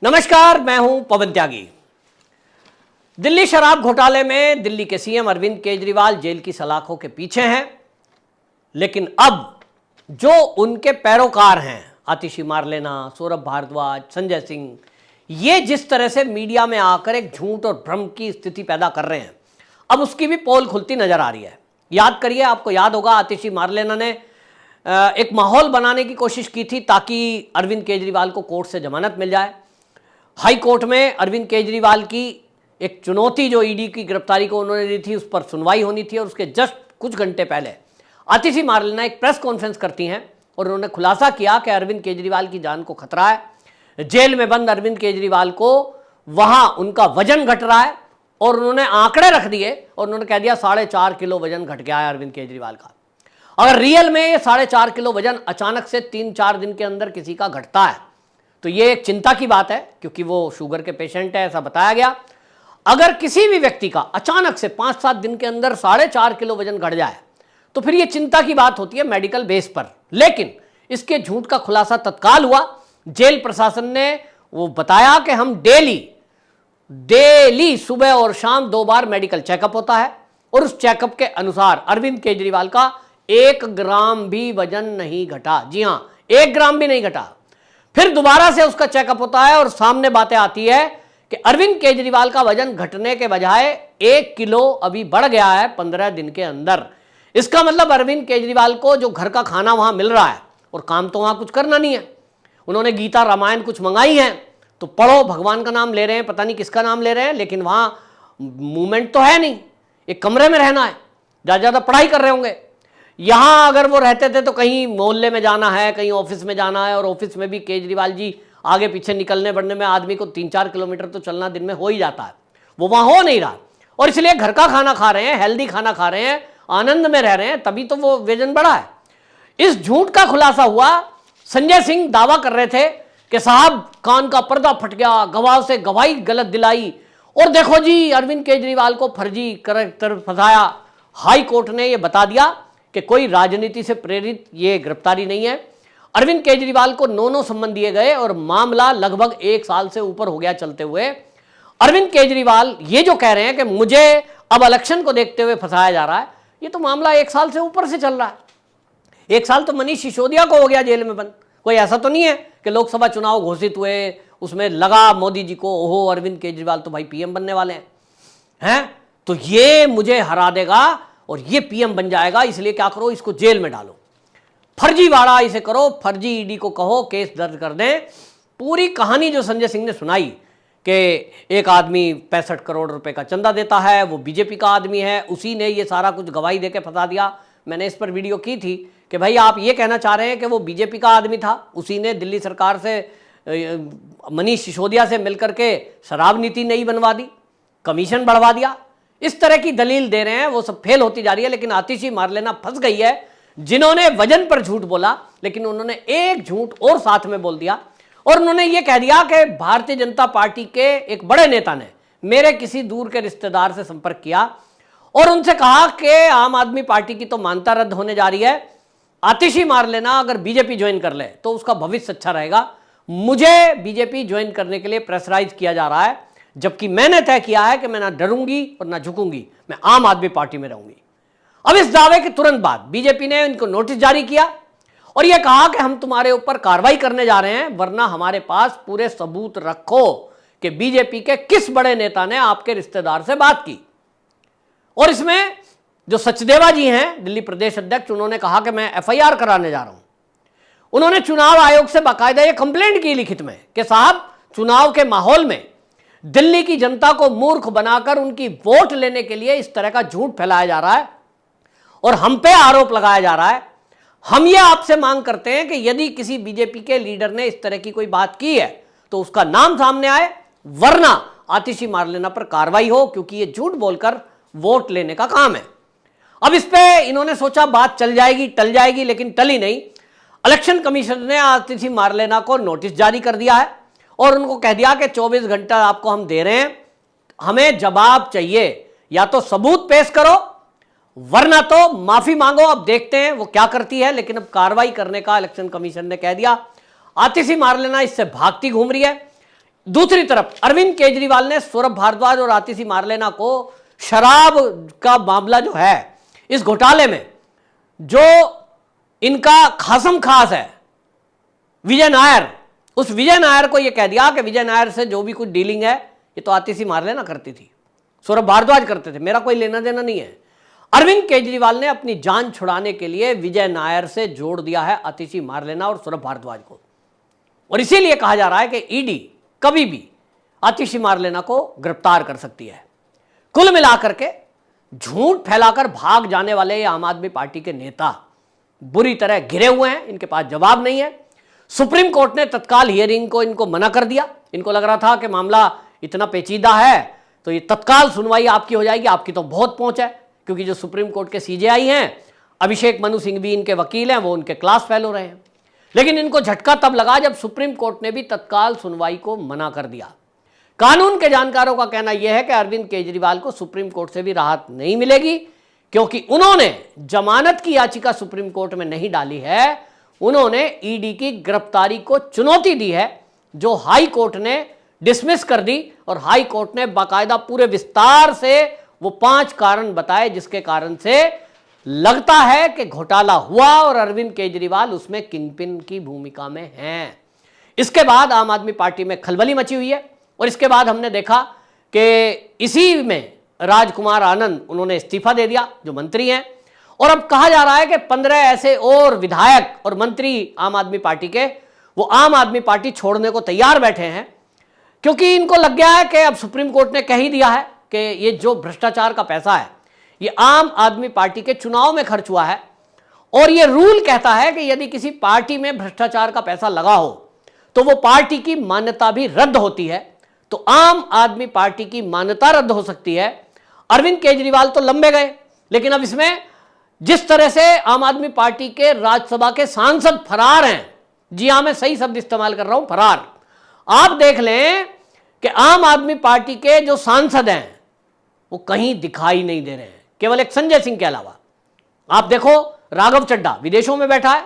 नमस्कार, मैं हूं पवन त्यागी। दिल्ली शराब घोटाले में दिल्ली के सीएम अरविंद केजरीवाल जेल की सलाखों के पीछे हैं, लेकिन अब जो उनके पैरोकार हैं, आतिशी मारलेना, सौरभ भारद्वाज, संजय सिंह, ये जिस तरह से मीडिया में आकर एक झूठ और भ्रम की स्थिति पैदा कर रहे हैं, अब उसकी भी पोल खुलती नजर आ रही है। याद करिए, आपको याद होगा, आतिशी मारलेना ने एक माहौल बनाने की कोशिश की थी ताकि अरविंद केजरीवाल को कोर्ट से जमानत मिल जाए। हाई कोर्ट में अरविंद केजरीवाल की एक चुनौती जो ईडी की गिरफ्तारी को उन्होंने दी थी, उस पर सुनवाई होनी थी, और उसके जस्ट कुछ घंटे पहले आतिशी मारलेना एक प्रेस कॉन्फ्रेंस करती हैं और उन्होंने खुलासा किया कि अरविंद केजरीवाल की जान को खतरा है। जेल में बंद अरविंद केजरीवाल को वहां उनका वजन घट रहा है, और उन्होंने आंकड़े रख दिए और उन्होंने कह दिया 4.5 किलो वजन घट गया है अरविंद केजरीवाल का। अगर रियल में ये 4.5 किलो वजन अचानक से 3-4 दिन के अंदर किसी का घटता है तो ये एक चिंता की बात है, क्योंकि वो शुगर के पेशेंट है, ऐसा बताया गया। अगर किसी भी व्यक्ति का अचानक से 5-7 दिन के अंदर 4.5 किलो वजन घट जाए तो फिर ये चिंता की बात होती है मेडिकल बेस पर। लेकिन इसके झूठ का खुलासा तत्काल हुआ। जेल प्रशासन ने वो बताया कि हम डेली सुबह और शाम 2 बार मेडिकल चेकअप होता है, और उस चेकअप के अनुसार अरविंद केजरीवाल का 1 ग्राम भी वजन नहीं घटा। जी हां, 1 ग्राम भी नहीं घटा। फिर दोबारा से उसका चेकअप होता है और सामने बातें आती है कि अरविंद केजरीवाल का वजन घटने के बजाय 1 किलो अभी बढ़ गया है 15 दिन के अंदर। इसका मतलब अरविंद केजरीवाल को जो घर का खाना वहां मिल रहा है, और काम तो वहां कुछ करना नहीं है। उन्होंने गीता रामायण कुछ मंगाई है तो पढ़ो, भगवान का नाम ले रहे हैं, पता नहीं किसका नाम ले रहे हैं, लेकिन वहां मूवमेंट तो है नहीं। एक कमरे में रहना है, ज्यादा पढ़ाई कर रहे होंगे। यहां अगर वो रहते थे तो कहीं मोहल्ले में जाना है, कहीं ऑफिस में जाना है, और ऑफिस में भी केजरीवाल जी आगे पीछे निकलने बढ़ने में आदमी को 3-4 किलोमीटर तो चलना दिन में हो ही जाता है। वो वहां हो नहीं रहा, और इसलिए घर का खाना खा रहे हैं, हेल्दी खाना खा रहे हैं, आनंद में रह रहे हैं, तभी तो वो वजन बढ़ा है। इस झूठ का खुलासा हुआ। संजय सिंह दावा कर रहे थे कि साहब कान का पर्दा फट गया, गवाह से गवाही गलत दिलाई, और देखो जी अरविंद केजरीवाल को फर्जी करैक्टर फंसाया। हाई कोर्ट ने यह बता दिया कि कोई राजनीति से प्रेरित ये गिरफ्तारी नहीं है। अरविंद केजरीवाल को 9 सम्मन दिए गए और मामला लगभग 1 साल से ऊपर हो गया चलते हुए। अरविंद केजरीवाल ये जो कह रहे हैं कि मुझे अब इलेक्शन को देखते हुए फंसाया जा रहा है, ये तो मामला 1 साल से ऊपर से चल रहा है। 1 साल तो मनीष सिसोदिया को हो गया जेल में बंद। कोई ऐसा तो नहीं है कि लोकसभा चुनाव घोषित हुए, उसमें लगा मोदी जी को, ओहो अरविंद केजरीवाल तो भाई पीएम बनने वाले हैं, तो ये मुझे हरा देगा और ये पीएम बन जाएगा, इसलिए क्या करो, इसको जेल में डालो, फर्जीवाड़ा इसे करो, फर्जी ईडी को कहो केस दर्ज कर दें। पूरी कहानी जो संजय सिंह ने सुनाई कि एक आदमी 65 करोड़ रुपए का चंदा देता है, वो बीजेपी का आदमी है, उसी ने ये सारा कुछ गवाही देके फंसा दिया। मैंने इस पर वीडियो की थी कि भाई आप ये कहना चाह रहे हैं कि वो बीजेपी का आदमी था, उसी ने दिल्ली सरकार से मनीष सिसोदिया से मिलकर के शराब नीति नई बनवा दी, कमीशन बढ़वा दिया, इस तरह की दलील दे रहे हैं। वो सब फेल होती जा रही है। लेकिन आतिशी मारलेना फंस गई है, जिन्होंने वजन पर झूठ बोला, लेकिन उन्होंने एक झूठ और साथ में बोल दिया, और उन्होंने ये कह दिया कि भारतीय जनता पार्टी के एक बड़े नेता ने मेरे किसी दूर के रिश्तेदार से संपर्क किया और उनसे कहा कि आम आदमी पार्टी की तो मान्यता रद्द होने जा रही है, आतिशी मारलेना अगर बीजेपी ज्वाइन कर ले तो उसका भविष्य अच्छा रहेगा। मुझे बीजेपी ज्वाइन करने के लिए प्रेशराइज किया जा रहा है, जबकि मैंने तय किया है कि मैं ना डरूंगी और ना झुकूंगी, मैं आम आदमी पार्टी में रहूंगी। अब इस दावे के तुरंत बाद बीजेपी ने इनको नोटिस जारी किया और यह कहा कि हम तुम्हारे ऊपर कार्रवाई करने जा रहे हैं, वरना हमारे पास पूरे सबूत रखो कि बीजेपी के किस बड़े नेता ने आपके रिश्तेदार से बात की। और इसमें जो सचदेवा जी हैं, दिल्ली प्रदेश अध्यक्ष, उन्होंने कहा कि मैं एफआईआर कराने जा रहा हूं। उन्होंने चुनाव आयोग से बाकायदा यह कंप्लेंट की लिखित में कि साहब चुनाव के माहौल में दिल्ली की जनता को मूर्ख बनाकर उनकी वोट लेने के लिए इस तरह का झूठ फैलाया जा रहा है और हम पे आरोप लगाया जा रहा है। हम ये आपसे मांग करते हैं कि यदि किसी बीजेपी के लीडर ने इस तरह की कोई बात की है तो उसका नाम सामने आए, वरना आतिशी मारलेना पर कार्रवाई हो, क्योंकि ये झूठ बोलकर वोट लेने का काम है। अब इस पे इन्होंने सोचा बात चल जाएगी, टल जाएगी, लेकिन टली नहीं। इलेक्शन कमीशन ने आतिशी मारलेना को नोटिस जारी कर दिया है और उनको कह दिया कि 24 घंटा आपको हम दे रहे हैं, हमें जवाब चाहिए, या तो सबूत पेश करो वरना तो माफी मांगो। अब देखते हैं वो क्या करती है, लेकिन अब कार्रवाई करने का इलेक्शन कमीशन ने कह दिया। आतिशी मारलेना इससे भागती घूम रही है। दूसरी तरफ अरविंद केजरीवाल ने सौरभ भारद्वाज और आतिशी मारलेना को शराब का मामला जो है, इस घोटाले में जो इनका खासम खास है विजय नायर, उस विजय नायर को यह कह दिया कि विजय नायर से जो भी कुछ डीलिंग है ये तो आतिशी मारलेना करती थी, सौरभ भारद्वाज करते थे, मेरा कोई लेना देना नहीं है। अरविंद केजरीवाल ने अपनी जान छुड़ाने के लिए विजय नायर से जोड़ दिया है आतिशी मारलेना और सौरभ भारद्वाज को, और इसीलिए कहा जा रहा है कि ईडी कभी भी आतिशी मारलेना को गिरफ्तार कर सकती है। कुल मिलाकर के झूठ फैलाकर भाग जाने वाले आम आदमी पार्टी के नेता बुरी तरह घिरे हुए हैं, इनके पास जवाब नहीं है। सुप्रीम कोर्ट ने तत्काल हियरिंग को इनको मना कर दिया। इनको लग रहा था कि मामला इतना पेचीदा है तो ये तत्काल सुनवाई आपकी हो जाएगी, आपकी तो बहुत पहुंच है, क्योंकि जो सुप्रीम कोर्ट के सीजेआई हैं अभिषेक मनु सिंह भी इनके वकील हैं, वो उनके क्लास फेलो रहे हैं। लेकिन इनको झटका तब लगा जब सुप्रीम कोर्ट ने भी तत्काल सुनवाई को मना कर दिया। कानून के जानकारों का कहना यह है कि अरविंद केजरीवाल को सुप्रीम कोर्ट से भी राहत नहीं मिलेगी, क्योंकि उन्होंने जमानत की याचिका सुप्रीम कोर्ट में नहीं डाली है, उन्होंने ईडी की गिरफ्तारी को चुनौती दी है, जो हाई कोर्ट ने डिसमिस कर दी। और हाई कोर्ट ने बाकायदा पूरे विस्तार से वो 5 कारण बताए जिसके कारण से लगता है कि घोटाला हुआ और अरविंद केजरीवाल उसमें किंगपिन की भूमिका में हैं। इसके बाद आम आदमी पार्टी में खलबली मची हुई है, और इसके बाद हमने देखा कि इसी में राजकुमार आनंद उन्होंने इस्तीफा दे दिया, जो मंत्री हैं, और अब कहा जा रहा है कि 15 ऐसे और विधायक और मंत्री आम आदमी पार्टी के वो आम आदमी पार्टी छोड़ने को तैयार बैठे हैं, क्योंकि इनको लग गया है कि अब सुप्रीम कोर्ट ने कह ही दिया है कि ये जो भ्रष्टाचार का पैसा है ये आम आदमी पार्टी के चुनाव में खर्च हुआ है, और ये रूल कहता है कि यदि किसी पार्टी में भ्रष्टाचार का पैसा लगा हो तो वो पार्टी की मान्यता भी रद्द होती है। तो आम आदमी पार्टी की मान्यता रद्द हो सकती है। अरविंद केजरीवाल तो लंबे गए, लेकिन अब इसमें जिस तरह से आम आदमी पार्टी के राज्यसभा के सांसद फरार हैं, जी हां मैं सही शब्द इस्तेमाल कर रहा हूं, फरार। आप देख लें कि आम आदमी पार्टी के जो सांसद हैं वो कहीं दिखाई नहीं दे रहे हैं, केवल एक संजय सिंह के अलावा। आप देखो राघव चड्ढा विदेशों में बैठा है,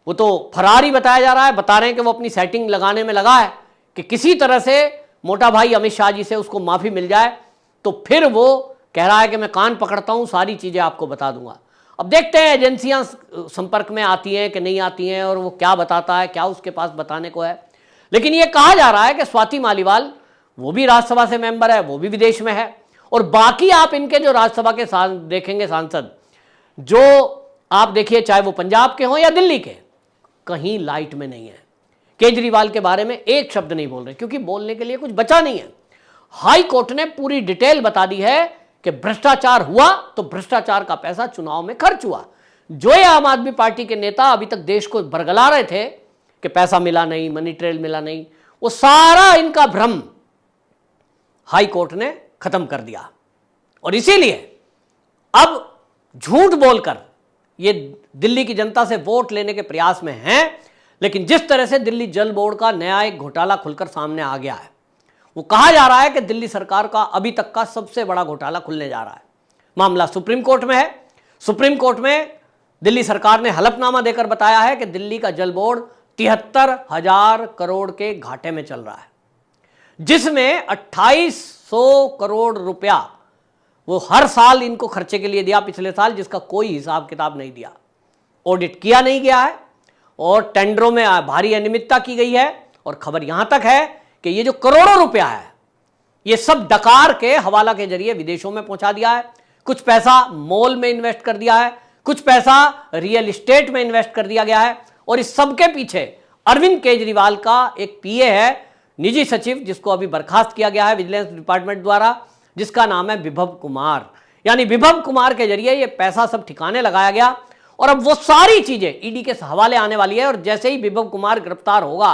वो तो फरार ही बताया जा रहा है। बता रहे हैं कि वो अपनी सेटिंग लगाने में लगा है कि किसी तरह से मोटा भाई अमित शाह जी से उसको माफी मिल जाए, तो फिर वो कह रहा है कि मैं कान पकड़ता हूं, सारी चीजें आपको बता दूंगा। अब देखते हैं एजेंसियां संपर्क में आती हैं कि नहीं आती हैं, और वो क्या बताता है, क्या उसके पास बताने को है। लेकिन ये कहा जा रहा है कि स्वाति मालीवाल वो भी राज्यसभा से मेंबर है, वो भी विदेश में है, और बाकी आप इनके जो राज्यसभा के देखेंगे सांसद, जो आप देखिए चाहे वो पंजाब के हों या दिल्ली के, कहीं लाइट में नहीं है। केजरीवाल के बारे में एक शब्द नहीं बोल रहे, क्योंकि बोलने के लिए कुछ बचा नहीं है। हाई कोर्ट ने पूरी डिटेल बता दी है कि भ्रष्टाचार हुआ तो भ्रष्टाचार का पैसा चुनाव में खर्च हुआ। जो ये आम आदमी पार्टी के नेता अभी तक देश को बरगला रहे थे कि पैसा मिला नहीं, मनी ट्रेल मिला नहीं, वो सारा इनका भ्रम हाई कोर्ट ने खत्म कर दिया। और इसीलिए अब झूठ बोलकर ये दिल्ली की जनता से वोट लेने के प्रयास में हैं, लेकिन जिस तरह से दिल्ली जल बोर्ड का नया एक घोटाला खुलकर सामने आ गया है, वो कहा जा रहा है कि दिल्ली सरकार का अभी तक का सबसे बड़ा घोटाला खुलने जा रहा है। मामला सुप्रीम कोर्ट में है। सुप्रीम कोर्ट में दिल्ली सरकार ने हलफनामा देकर बताया है कि दिल्ली का जल बोर्ड 73,000 करोड़ के घाटे में चल रहा है, जिसमें 2800 करोड़ रुपया वो हर साल इनको खर्चे के लिए दिया पिछले साल, जिसका कोई हिसाब किताब नहीं दिया, ऑडिट किया नहीं गया है, और टेंडरों में भारी अनियमितता की गई है। और खबर यहां तक है कि ये जो करोड़ों रुपया है ये सब डकार के हवाला के जरिए विदेशों में पहुंचा दिया है। कुछ पैसा मॉल में इन्वेस्ट कर दिया है, कुछ पैसा रियल एस्टेट में इन्वेस्ट कर दिया गया है, और इस सबके पीछे अरविंद केजरीवाल का एक पीए है, निजी सचिव, जिसको अभी बर्खास्त किया गया है विजिलेंस डिपार्टमेंट द्वारा, जिसका नाम है विभव कुमार। यानी विभव कुमार के जरिए ये पैसा सब ठिकाने लगाया गया, और अब वो सारी चीजें ईडी के हवाले आने वाली है। और जैसे ही विभव कुमार गिरफ्तार होगा,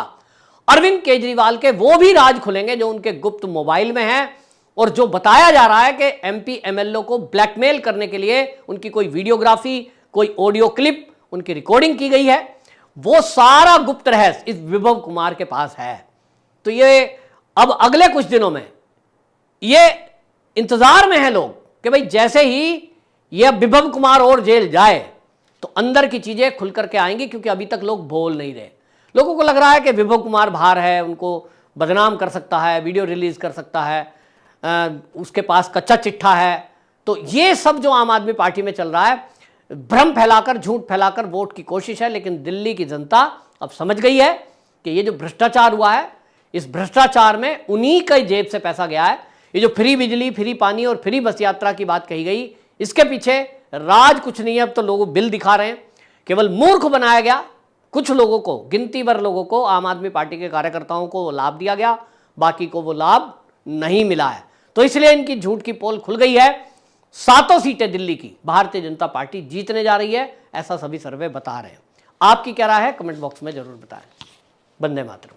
अरविंद केजरीवाल के वो भी राज खुलेंगे जो उनके गुप्त मोबाइल में हैं, और जो बताया जा रहा है कि एमपी एमएलए को ब्लैकमेल करने के लिए उनकी कोई वीडियोग्राफी, कोई ऑडियो क्लिप, उनकी रिकॉर्डिंग की गई है, वो सारा गुप्त रहस्य इस विभव कुमार के पास है। तो ये अब अगले कुछ दिनों में ये इंतजार में है लोग कि भाई जैसे ही ये विभव कुमार और जेल जाए तो अंदर की चीजें खुल करके आएंगी, क्योंकि अभी तक लोग बोल नहीं रहे। लोगों को लग रहा है कि विभव कुमार बाहर है, उनको बदनाम कर सकता है, वीडियो रिलीज कर सकता है, उसके पास कच्चा चिट्ठा है। तो ये सब जो आम आदमी पार्टी में चल रहा है, भ्रम फैलाकर, झूठ फैलाकर वोट की कोशिश है। लेकिन दिल्ली की जनता अब समझ गई है कि ये जो भ्रष्टाचार हुआ है, इस भ्रष्टाचार में उन्हीं के जेब से पैसा गया है। ये जो फ्री बिजली, फ्री पानी और फ्री बस यात्रा की बात कही गई, इसके पीछे राज कुछ नहीं है। अब तो लोग बिल दिखा रहे हैं। केवल मूर्ख बनाया गया, कुछ लोगों को, गिनती भर लोगों को, आम आदमी पार्टी के कार्यकर्ताओं को वो लाभ दिया गया, बाकी को वो लाभ नहीं मिला है। तो इसलिए इनकी झूठ की पोल खुल गई है। 7 सीटें दिल्ली की भारतीय जनता पार्टी जीतने जा रही है, ऐसा सभी सर्वे बता रहे हैं। आपकी क्या राय है, कमेंट बॉक्स में जरूर बताएं। वंदे मातरम।